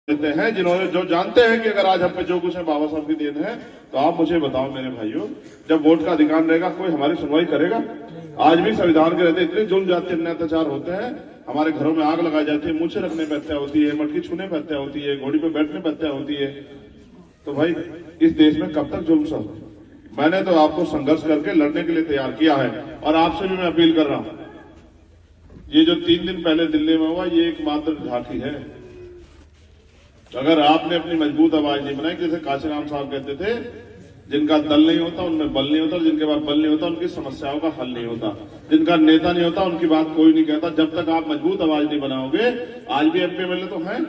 देते हैं जिन्होंने जो जानते हैं कि अगर आज हम पे जो कुछ है बाबा साहब की देन है। तो आप मुझे बताओ मेरे भाइयों, जब वोट का अधिकार रहेगा कोई हमारी सुनवाई करेगा? आज भी संविधान के रहते इतने जुल्म जाति अन्य अत्याचार होते हैं, हमारे घरों में आग लगाई जाती है, मूछे रखने पर हत्या होती है, मटकी छूने पर हत्या होती है, घोड़ी पे बैठने पर हत्या होती है। तो भाई इस देश में कब तक जुल्म सह? मैंने तो आपको संघर्ष करके लड़ने के लिए तैयार किया है और आपसे भी मैं अपील कर रहा हूं, ये जो 3 दिन पहले दिल्ली में हुआ ये एकमात्र झांकी है। अगर आपने अपनी मजबूत आवाज नहीं बनाई, जैसे काशीराम साहब कहते थे, जिनका दल नहीं होता उनमें बल नहीं होता, जिनके पास बल नहीं होता उनकी समस्याओं का हल नहीं होता, जिनका नेता नहीं होता उनकी बात कोई नहीं कहता। जब तक आप मजबूत आवाज नहीं बनाओगे, आज भी एमपी एमएलए तो हैं,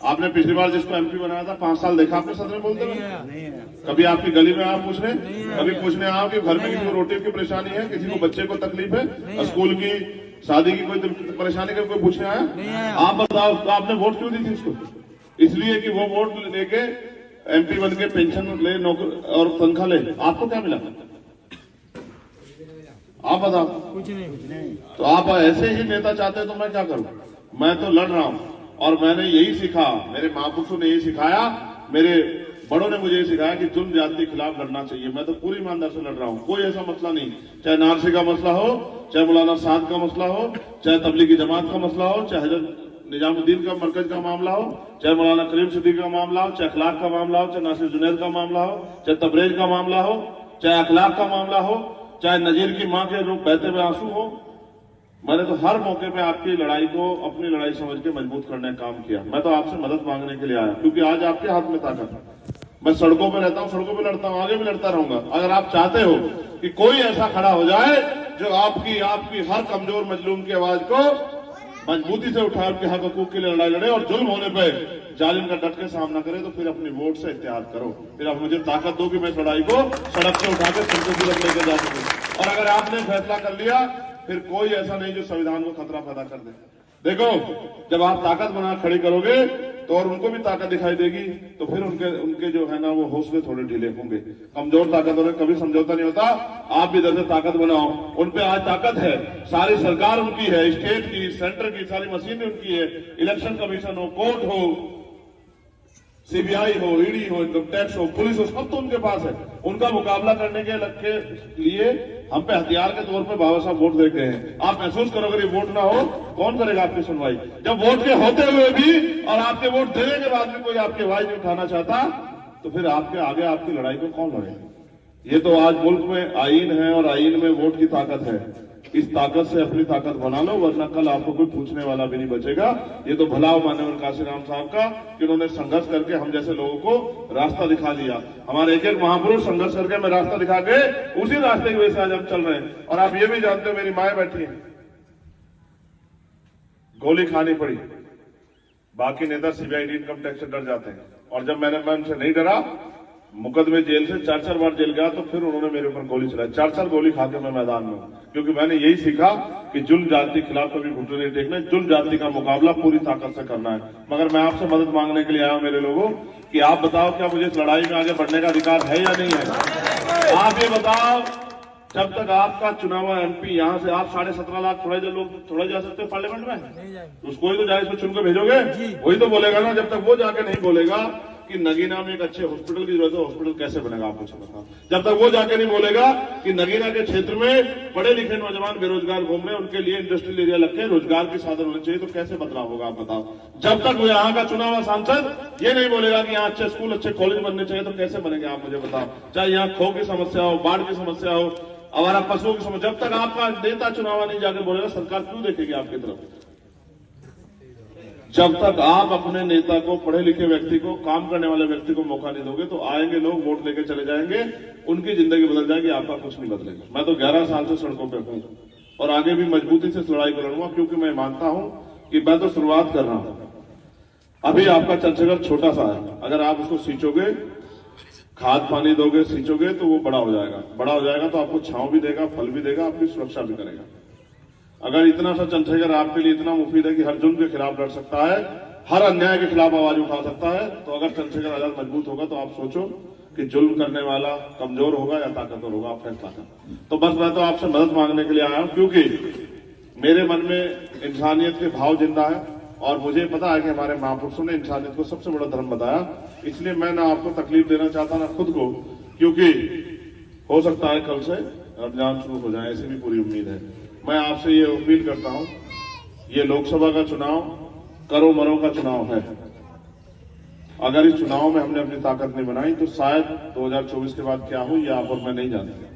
आपने पिछली बार जिसको एमपी बनाया था 5 साल देखा आपने सदन में बोलते हुए? कभी आपकी गली में आप पूछने, कभी पूछने आओ कि घर में किसी को रोटी की परेशानी है, किसी को बच्चे को तकलीफ है, स्कूल की शादी की कोई परेशानी का कोई पूछने आया? आप बताओ तो आपने वोट क्यों दी थी उसको? इसलिए कि वो वोट लेके एमपी बन के पेंशन ले, नौकर और तनख्वाह ले। आपको क्या मिला? आप बताओ। कुछ नहीं। तो आप ऐसे ही नेता चाहते हैं तो मैं क्या करूं? मैं तो लड़ रहा हूं और मैंने यही सीखा, मेरे महापुरुषों ने यही सिखाया, मेरे बड़ों ने मुझे सिखाया कि जुल्म जाति के खिलाफ लड़ना चाहिए। मैं तो पूरी ईमानदार से लड़ रहा हूं, कोई ऐसा मसला नहीं, चाहे नारसी का मसला हो, चाहे मौलाना साद का मसला हो, चाहे तबलीगी जमात का मसला हो, चाहे हजरत निजामुद्दीन का मरकज का मामला हो, चाहे मौलाना करीम सिद्दीकी का मामला हो, चाहे अखलाक का मामला हो, चाहे नासिर जुनैद का मामला हो, चाहे तबरेज का मामला हो, चाहे अखलाक का मामला हो, चाहे नजीर की मां के रूप बहते हुए आंसू हो। मैंने तो हर मौके पे आपकी लड़ाई को अपनी लड़ाई समझ के मजबूत करने का काम किया। मैं तो आपसे मदद मांगने के लिए आया, क्योंकि आज आपके हाथ में ताकत है। मैं सड़कों पे रहता हूं, सड़कों पे लड़ता हूं, आगे भी लड़ता रहूंगा। अगर आप चाहते हो कि कोई ऐसा खड़ा हो जाए जो आपकी हर कमजोर मजलूम की आवाज को मजबूती से उठा के हक हकूक के लिए लड़ाई लड़े और जुल्म होने पर जालिम का डट के सामना करे, तो फिर अपनी वोट से इत्तेहाद करो। फिर आप मुझे ताकत दो कि मैं लड़ाई को सड़क से उठा के संसद तक लेकर जा सकूं। और अगर आपने फैसला कर लिया, फिर कोई ऐसा नहीं जो संविधान को खतरा पैदा कर दे। देखो, जब आप ताकत बना खड़ी करोगे तो और उनको भी ताकत दिखाई देगी, तो फिर उनके जो है ना वो हौसले थोड़े ढीले होंगे। कमजोर ताकतों में कभी समझौता नहीं होता। आप भी इधर से ताकत बनाओ, उन पे आज ताकत है, सारी सरकार उनकी है, स्टेट की, सेंटर की सारी मशीनें उनकी है, इलेक्शन कमीशन हो, कोर्ट हो, सीबीआई हो, ईडी हो, इनकम टैक्स हो, पुलिस हो, सब तो उनके पास है। उनका मुकाबला करने के लिए हम पे हथियार के तौर पे बाबा साहब वोट देते हैं। आप महसूस करो, अगर ये वोट ना हो कौन करेगा आपकी सुनवाई? जब वोट के होते हुए भी और आपके वोट देने के बाद भी कोई आपकी आवाज नहीं उठाना चाहता, तो फिर आपके आगे आपकी लड़ाई को कौन लड़ेगा? ये तो आज मुल्क में आईन है और आईन में वोट की ताकत है। इस ताकत से अपनी ताकत बना लो, वरना कल आपको कोई पूछने वाला भी नहीं बचेगा। ये तो भला मान्यवर काशीराम साहब का कि उन्होंने संघर्ष करके हम जैसे लोगों को रास्ता दिखा दिया। हमारे एक एक महापुरुष संघर्ष करके हमें रास्ता दिखा के उसी रास्ते की वजह से आज हम चल रहे हैं। और आप ये भी जानते हो, मेरी माएं बैठी हैं, गोली खानी पड़ी, बाकी नेता सीबीआई इनकम टैक्स से डर जाते हैं। और जब मैं उनसे नहीं डरा, मुकदमे जेल से 4 बार जेल गया, तो फिर उन्होंने मेरे ऊपर गोली चलाई। 4 गोली खा के मैं मैदान में हूं, क्योंकि मैंने यही सीखा कि जुल्म जाति के खिलाफ कभी घुटने नहीं टेकने, जुल्म जाति का मुकाबला पूरी ताकत से करना है। मगर मैं आपसे मदद मांगने के लिए आया हूं मेरे लोगों, कि आप बताओ क्या मुझे इस लड़ाई में आगे बढ़ने का अधिकार है या नहीं है? आप ये बताओ, जब तक आपका चुनावा एमपी यहां से आप 17.5 लाख थोड़ा जा सकते हो पार्लियामेंट में? उसको ही तो जाए इसको चुन के भेजोगे, वही तो बोलेगा ना। जब तक वो जाके नहीं बोलेगा कि नगीना में एक अच्छे हॉस्पिटल की जरूरत है, हॉस्पिटल कैसे बनेगा आप मुझे बताओ। जब तक वो जाके नहीं बोलेगा कि नगीना के क्षेत्र में पढ़े लिखे नौजवान बेरोजगार घूम रहे हैं, उनके लिए इंडस्ट्रियल एरिया लग के रोजगार के साधन होने चाहिए, तो कैसे बदलाव होगा आप बताओ। जब तक वो यहाँ का चुनाव सांसद ये नहीं बोलेगा कि यहाँ अच्छे स्कूल अच्छे कॉलेज बनने चाहिए, तो कैसे बनेंगे आप मुझे बताओ। चाहे यहाँ खो की समस्या हो, बाढ़ की समस्या हो, आवारा पशुओं की समस्या, जब तक आपका नेता चुनाव नहीं जाकर बोलेगा, सरकार क्यों देखेगी आपकी तरफ? जब तक आप अपने नेता को, पढ़े लिखे व्यक्ति को, काम करने वाले व्यक्ति को मौका नहीं दोगे, तो आएंगे लोग, वोट लेके चले जाएंगे, उनकी जिंदगी बदल जाएगी, आपका कुछ नहीं बदलेगा। मैं तो 11 साल से सड़कों पे हूं और आगे भी मजबूती से इस लड़ाई को लड़ूंगा, क्योंकि मैं मानता हूं कि मैं तो शुरुआत कर रहा हूं। अभी आपका चंद्रशेखर छोटा सा है, अगर आप उसको सींचोगे, खाद पानी दोगे, सींचोगे, तो वो बड़ा हो जाएगा। बड़ा हो जाएगा तो आपको छांव भी देगा, फल भी देगा, आपकी सुरक्षा भी करेगा। अगर इतना सा चंद्रशेखर आपके लिए इतना मुफीद है कि हर जुल्म के खिलाफ लड़ सकता है, हर अन्याय के खिलाफ आवाज उठा सकता है, तो अगर चंद्रशेखर आजाद मजबूत होगा, तो आप सोचो कि जुल्म करने वाला कमजोर होगा या ताकतवर होगा, आप फैसला करें। तो बस मैं तो आपसे मदद मांगने के लिए आया हूं, क्योंकि मेरे मन में इंसानियत के भाव जिंदा है और मुझे पता है कि हमारे महापुरुषों ने इंसानियत को सबसे बड़ा धर्म बताया, इसलिए मैं ना आपको तकलीफ देना चाहता ना खुद को, क्योंकि हो सकता है कल से रमजान शुरू हो जाए, ऐसी भी पूरी उम्मीद है। मैं आपसे ये अपील करता हूं, ये लोकसभा का चुनाव करो मरो का चुनाव है। अगर इस चुनाव में हमने अपनी ताकत नहीं बनाई तो शायद 2024 के बाद क्या हो ये आप और मैं नहीं जानते।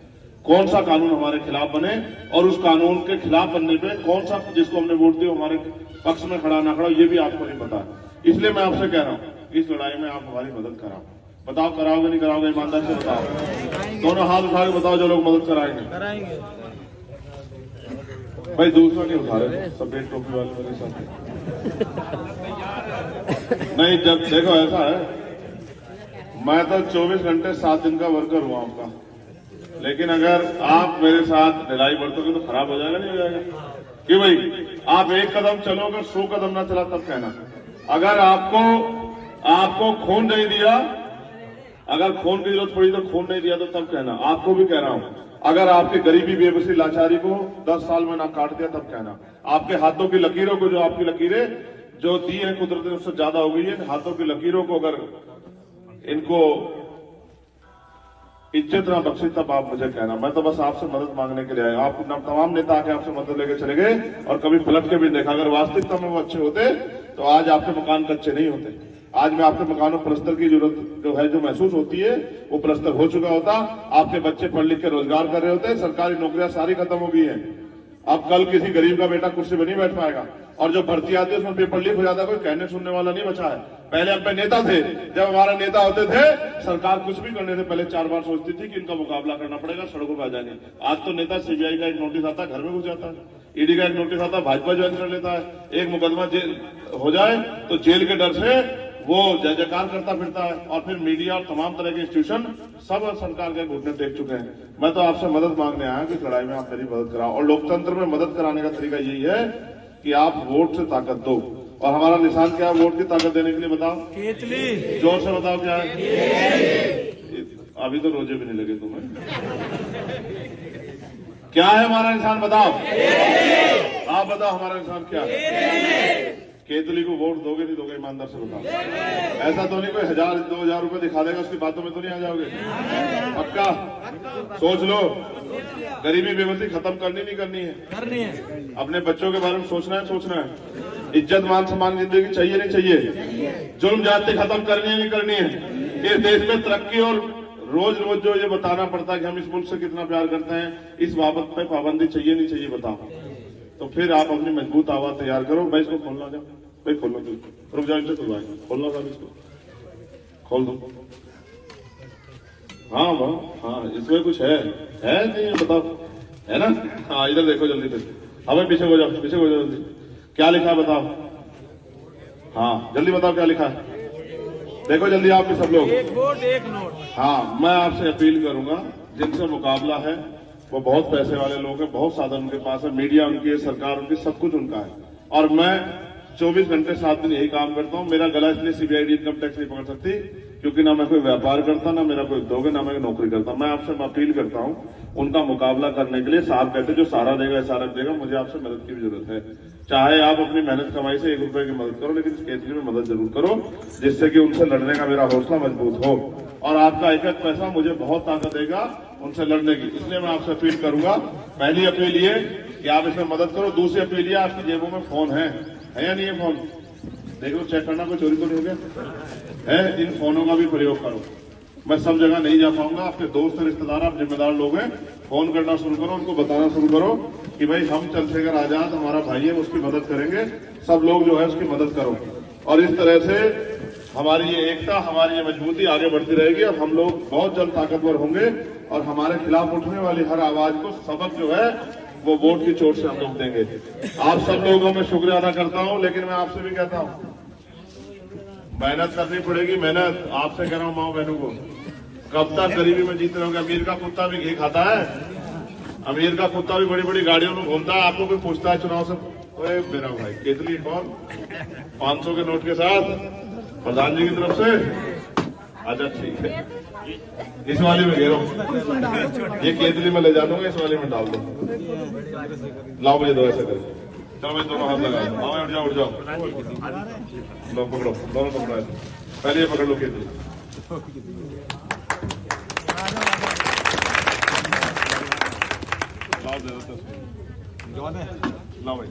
कौन सा कानून हमारे खिलाफ बने और उस कानून के खिलाफ बनने पे कौन सा जिसको हमने वोट दिया हमारे पक्ष में खड़ा ना खड़ा ये भी आपको नहीं पता है। इसलिए मैं आपसे कह रहा हूं इस लड़ाई में आप हमारी मदद कराओ। बताओ कराओगे नहीं कराओगे? ईमानदार से बताओ, दोनों हाथ उठा के बताओ जो लोग मदद कराएंगे। भाई दूसरा नहीं उठा रहे, सफेद टोपी वाले मेरे साथ नहीं। जब देखो ऐसा है, मैं तो 24 घंटे 7 दिन का वर्कर हुआ आपका, लेकिन अगर आप मेरे साथ लड़ाई बढ़तोगे तो खराब हो जाएगा नहीं हो जाएगा? क्यों भाई? आप एक कदम चलोगे 100 कदम ना चला तब कहना। अगर आपको खून नहीं दिया, अगर खून की जरूरत पड़ी तो खून नहीं दिया तो तब कहना। आपको भी कह रहा हूं, अगर आपकी गरीबी बेबसी लाचारी को 10 साल में ना काट दिया तब कहना। आपके हाथों की लकीरों को, जो आपकी लकीरें जो दी है कुदरत ने उससे ज्यादा हो गई है, हाथों की लकीरों को अगर इनको इज्जत ना बख्शी तब आप मुझे कहना। मैं तो बस आपसे मदद मांगने के लिए आया। आप तमाम नेता आके आपसे मदद लेके चले गए और कभी पलट के भी देखा। अगर वास्तविकता में वो अच्छे होते तो आज आपके मकान कच्चे नहीं होते। आज में आपके मकानों प्लस्तर की जरूरत जो है, जो महसूस होती है, वो प्लस्तर हो चुका होता। आपके बच्चे पढ़ लिख के रोजगार कर रहे होते। सरकारी नौकरियां सारी खत्म हो गई है। अब कल किसी गरीब का बेटा कुर्सी पर नहीं बैठ पाएगा, और जो भर्ती आती है उसमें पेपर लीक हो जाता है, कोई कहने सुनने वाला नहीं बचा है। पहले अपने नेता थे, जब हमारा नेता होते थे सरकार कुछ भी करने से पहले 4 बार सोचती थी कि इनका मुकाबला करना पड़ेगा, सड़कों पर आ जाएंगे। आज तो नेता सीबीआई का एक नोटिस आता है घर में घुस जाता है, ईडी का एक नोटिस आता है भाजपा ज्वाइन कर लेता है, एक मुकदमा जेल हो जाए तो जेल के डर से वो जय जयकार करता फिरता है। और फिर मीडिया और तमाम तरह के इंस्टीट्यूशन सब सरकार के घुटने टेक चुके हैं। मैं तो आपसे मदद मांगने आया कि लड़ाई में आप मेरी मदद कराओ। और लोकतंत्र में मदद कराने का तरीका यही है कि आप वोट से ताकत दो। और हमारा निशान क्या है वोट की ताकत देने के लिए? बताओ, केतली। जोर से बताओ क्या है? अभी तो रोजे भी नहीं लगे तुम्हें। क्या है हमारा निशान? बताओ, आप बताओ हमारा निशान क्या है? केतली को वोट दोगे नहीं दोगे? ईमानदार से बताओ। ऐसा तो नहीं कोई 1000-2000 रुपए दिखा देगा उसकी बातों में तो नहीं आ जाओगे? पक्का सोच लो। गरीबी बेबसी खत्म करनी नहीं करनी है? अपने बच्चों के बारे में सोचना है। इज्जत मान सम्मान जिंदगी चाहिए नहीं चाहिए? जुल्म जाति खत्म करनी है नहीं करनी है? इस देश में तरक्की और रोज रोज जो ये बताना पड़ता है कि हम इस मुल्क से कितना प्यार करते हैं, इस बाबत पे पाबंदी चाहिए नहीं चाहिए? बताओ। तो फिर आप अपनी मजबूत आवाज तैयार करो। भाई इसको खोलना जाओ, भाई खोलना, रुक जाओ, इनसे खुलवाए, खोलना साहब, इसको खोल दो। हाँ इसमें कुछ है नहीं? बताओ, है ना? हाँ इधर देखो जल्दी से। हाँ भाई पीछे हो जाओ जल्दी। क्या लिखा है बताओ? हाँ जल्दी बताओ क्या लिखा है? देखो जल्दी आप भी सब लोग। एक वोट एक नोट। हाँ मैं आपसे अपील करूंगा, जिनसे मुकाबला है वो बहुत पैसे वाले लोग हैं, बहुत साधन उनके पास है, मीडिया उनकी है, सरकार उनकी, सब कुछ उनका है। और मैं 24 घंटे 7 दिन यही काम करता हूं। मेरा गला इसलिए सीबीआई इनकम टैक्स नहीं पकड़ सकती क्योंकि ना मैं कोई व्यापार करता, ना मेरा कोई उद्योग है, ना मैं नौकरी करता। मैं आपसे अपील करता हूं उनका मुकाबला करने के लिए। साहब कहते जो सहारा देगा इशारा देगा, मुझे आपसे मदद की भी जरूरत है। चाहे आप अपनी मेहनत कमाई से 1 रुपए की मदद करो, लेकिन इस केतली में मदद जरूर करो, जिससे कि उनसे लड़ने का मेरा हौसला मजबूत हो। और आपका एक एक पैसा मुझे बहुत ताकत देगा उनसे लड़ने की। इसलिए मैं आपसे अपील करूंगा, पहली अपील ये कि आप इसमें मदद करो। दूसरी अपील ये, आपकी जेबों में फोन है या नहीं है? फोन देखो, चेक करना कोई चोरी तो नहीं हो गया है? इन फोनों का भी प्रयोग करो। मैं सब जगह नहीं जा पाऊंगा, अपने दोस्त रिश्तेदार आप जिम्मेदार लोग हैं, फोन करना शुरू करो, उनको बताना शुरू करो कि भाई हम चंद्रशेखर आजाद हमारा भाई है, उसकी मदद करेंगे। सब लोग जो है उसकी मदद करो। और इस तरह से हमारी ये एकता, हमारी ये मजबूती आगे बढ़ती रहेगी और हम लोग बहुत जल्द ताकतवर होंगे। और हमारे खिलाफ उठने वाली हर आवाज को सबक जो है वो वोट की चोट से हम लोग देंगे। आप सब लोगों में शुक्रिया अदा करता हूं, लेकिन मैं आपसे भी कहता हूं मेहनत करनी पड़ेगी। मेहनत आपसे कह रहा हूं माओ बहनों को। कब तक गरीबी में जीते रहोगे? अमीर का कुत्ता भी घी खाता है, अमीर का कुत्ता भी बड़ी बड़ी गाड़ियों में घूमता है। आपको कोई पूछता है चुनाव से, ओए मेरा भाई केतली कौन? 500 के नोट के साथ प्रधान जी की तरफ से? अच्छा ठीक है, इस वाली में घेरो, ये केतली में ले जा दूंगा, इस वाली में डाल दो। लाओ मुझे दो ऐसे करके। चलो भाई दोनों हाथ लगा लो। हाँ उठ जाओ लो पकड़ो दोनों पकड़ो ऐसे। पहले ये पकड़ लो केतली लाओ दे दो तस्वीर लाओ भाई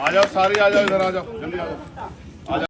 आ जाओ सारी आ जाओ इधर आ जाओ जल्दी आ जाओ।